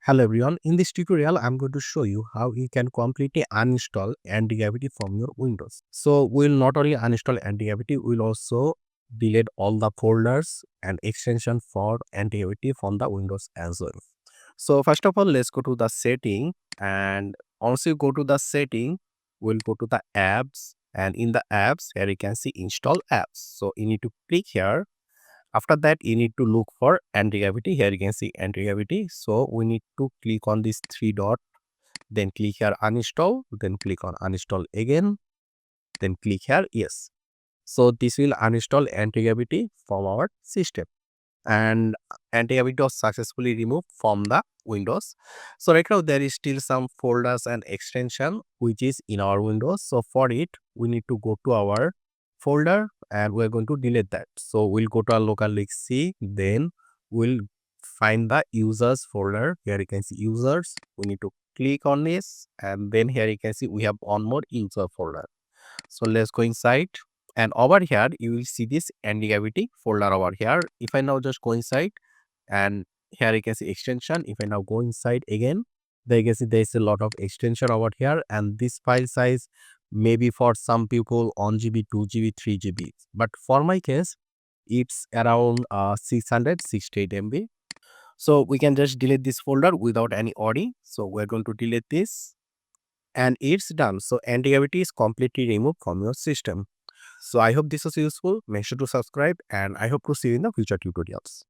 Hello everyone, in this tutorial I'm going to show you how you can completely uninstall AntiGravity from your Windows. So we'll not only uninstall AntiGravity, we'll also delete all the folders and extension for AntiGravity from the Windows as well. So first of all, let's go to the setting, and once you go to the setting, we'll go to the apps, and in the apps here you can see install apps. So you need to click here. After that, you need to look for anti-gravity. Here you can see anti-gravity. So we need to click on this three dot, then click here uninstall, then click on uninstall again, then click here yes. So this will uninstall anti-gravity from our system, and anti-gravity was successfully removed from the Windows. So right now there is still some folders and extension which is in our Windows. So for it, we need to go to our folder and we're going to delete that. So we'll go to our local disk C, then we'll find the users folder. Here you can see users. We need to click on this, and then here you can see we have one more user folder. So let's go inside, and over here you will see this anti-gravity folder over here. If I now just go inside, and here you can see extension. If I now go inside again, there you can see there is a lot of extension over here, and this file size maybe for some people 1 GB, 2 GB, 3 GB, but for my case it's around 668 MB. So we can just delete this folder without any worry. So we're going to delete this, and it's done. So anti-gravity is completely removed from your system. So I hope this was useful. Make sure to subscribe, and I hope to see you in the future tutorials.